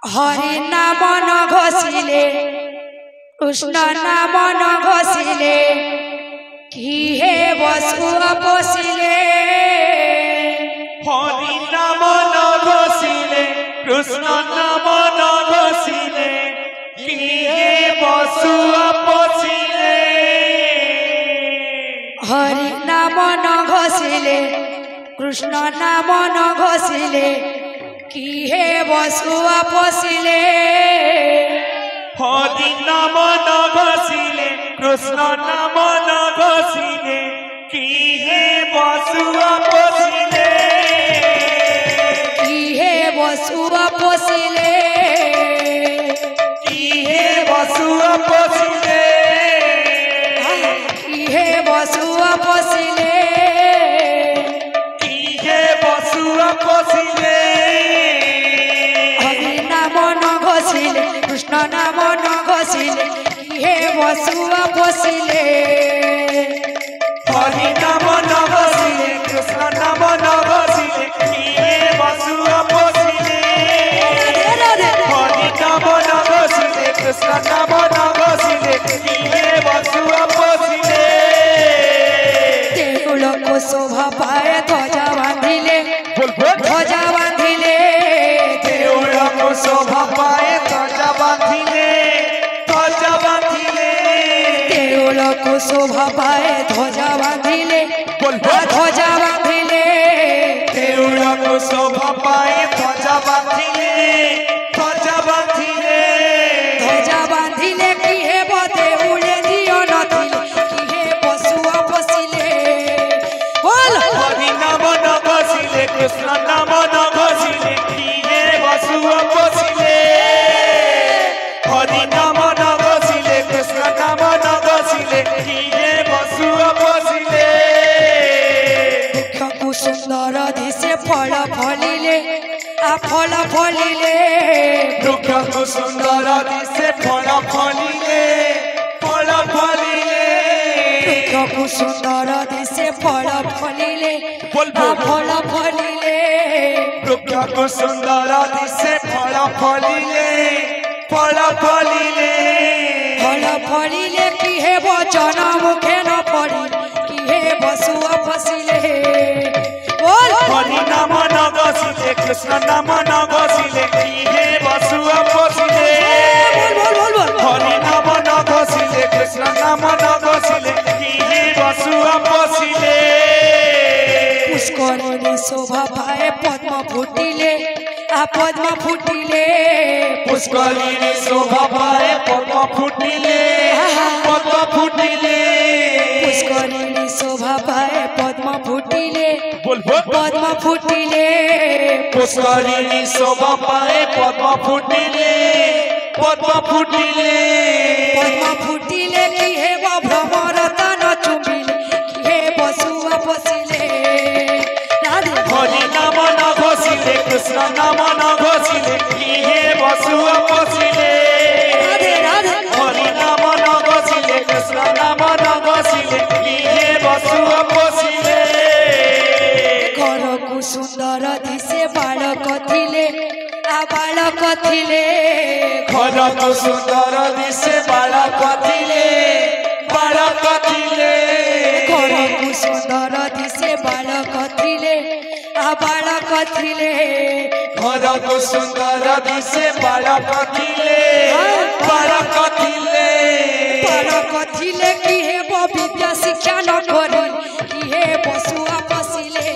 हरि नाम न घोषिले कृष्ण नाम न घोषिले कि हे बसु पोषिले हरि नाम न घोषिले कृष्ण नाम न घोषिले कि हे बसु पोषिले हरि नाम न घोषिले कृष्ण नाम न घोषिले कि हे बसु पोषिले हरि नाम न घोषिले कृष्ण नाम न घोषिले कि हे बसु पोषिले कि हे बसु पोषिले कि हे बसु पोषिले कि हे बसु पोषिले कि हे बसु पोषिले हरि नाम न घोषिले कृष्ण नाम न घोषिले कि हे बसु पोषिले हरि नाम न घोषिले कृष्ण नाम न घोषिले कि हे बसु पोषिले हरि नाम न घोषिले कृष्ण नाम न घोषिले कि हे बसु पोषिले देउल को शोभा पाए ध्वजा बांधिले ध्वजा बांधिले देउल को शोभा पाए ध्वजा बांधिले ध्वजा बांधिले देउल को शोभा पाए ध्वजा बांधिले ध्वजा बांधिले देउल को शोभा पाए ध्वजा बांधिले ध्वजा बांधिले ध्वजा बांधिले कि हे देउले दियो नथिले कि हे बसुआ पोषिले बोल हरि नाम न घोषिले कृष्ण नाम न घोषिले कि हे बसु पोषिले हरि नाम न घोषिले कृष्ण नाम न घोषिले कि हे बसु पोषिले दुख को सुंदर दिसे फल फलिले आ फल फलिले दुख को सुंदर दिसे फल फलिले फल फलिले दुख को सुंदर दिसे फल फलिले आ फल फलिले दुख को सुंदर दिसे फल फलिले फल फलिले फल फलिले कि हे वचन मुखे न पड़ी कि हे बसुआ फसिले बोल हरि नाम न घोषिले कृष्ण नाम न घोषिले कि हे बसु पोषिले बोल बोल बोल बोल हरि नाम न घोषिले कृष्ण नाम न घोषिले कि हे बसु पोषिले पुष्करिणी शोभा पाए पद्म फुटिले आ पद्म फुटिले पुष्करिणी शोभा पाए पद्म फुटिले पद्म फुटिले पुष्करिणी शोभा पाए पद्म फुटिले पद्म फुटिले पुष्करिणी शोभा पाए पद्म फुटिले पद्म फुटिले पद्म फुटिले कि हे भ्रमरता न चुमिले कि हे बसुआ पोषिले राधे हरि नाम न घोषिले कृष्ण नाम न घोषिले कि हे बसु पोषिले राधे राधे हरि नाम न घोषिले कृष्ण नाम न घोषिले कि हे बसु पोषिले घर को सुंदर दिसे बालक थिले आ बालक थिले घर को सुंदर दिसे बालक थिले बालक थिले घर को सुंदर दिसे बालक थिले आ बालक थिले घर को सुंदर दिसे बालक थिले बालक थिले बालक थिले कि हे विद्या शिक्षा न करी कि हे बसुआ पोषिले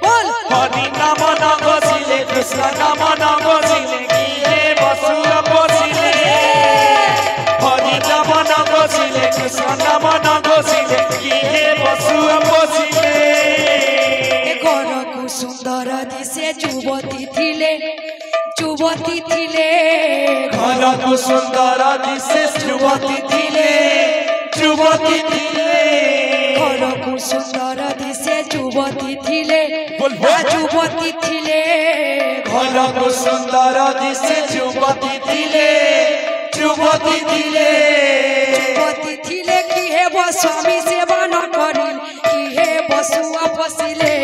बोल हरि नाम न घोषिले कृष्ण नाम न घोषिले कि हे बसु पोषिले हरि नाम न घोषिले कृष्ण नाम न घोषिले कि हे बसु पोषिले घर को सुंदर दिसे युवती थिले युवती थिले घर को सुंदर दिसे युवती थिले युवती थिले घर को सुंदर दिसे युवती थिले युवती थिले घर को सुंदर दिसे युवती थिले युवती थिले युवती थिले कि हे स्वामी सेवा न करी कि हे बसुआ पोषिले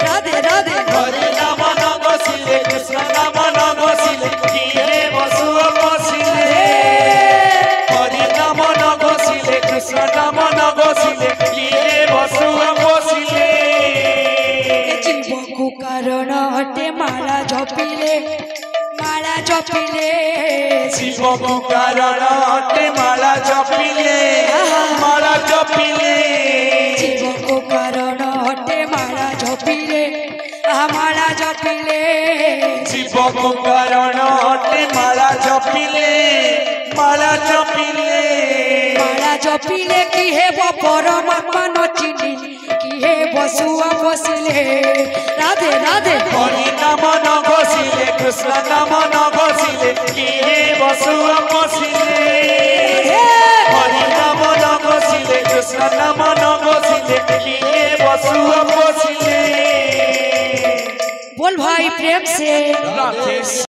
राधे राधे हरि नाम न घोषिले कृष्ण नाम न घोषिले हटे माला जपिले शिव को कारण हटे माला जपिले शिव को कारण हटे माला जपिले शिव को कारण हटे माला जपिले कि हे वो परमात्मा न चिन्हिली कि हे बसुआ बसिले राधे राधे हरि नाम न घोषिले कृष्ण नाम न घोषिले कि हे बसुआ बसिले हरि नाम न घोषिले कृष्ण नाम न घोषिले कि हे बसुआ बसिले बोल भाई प्रेम से राधे।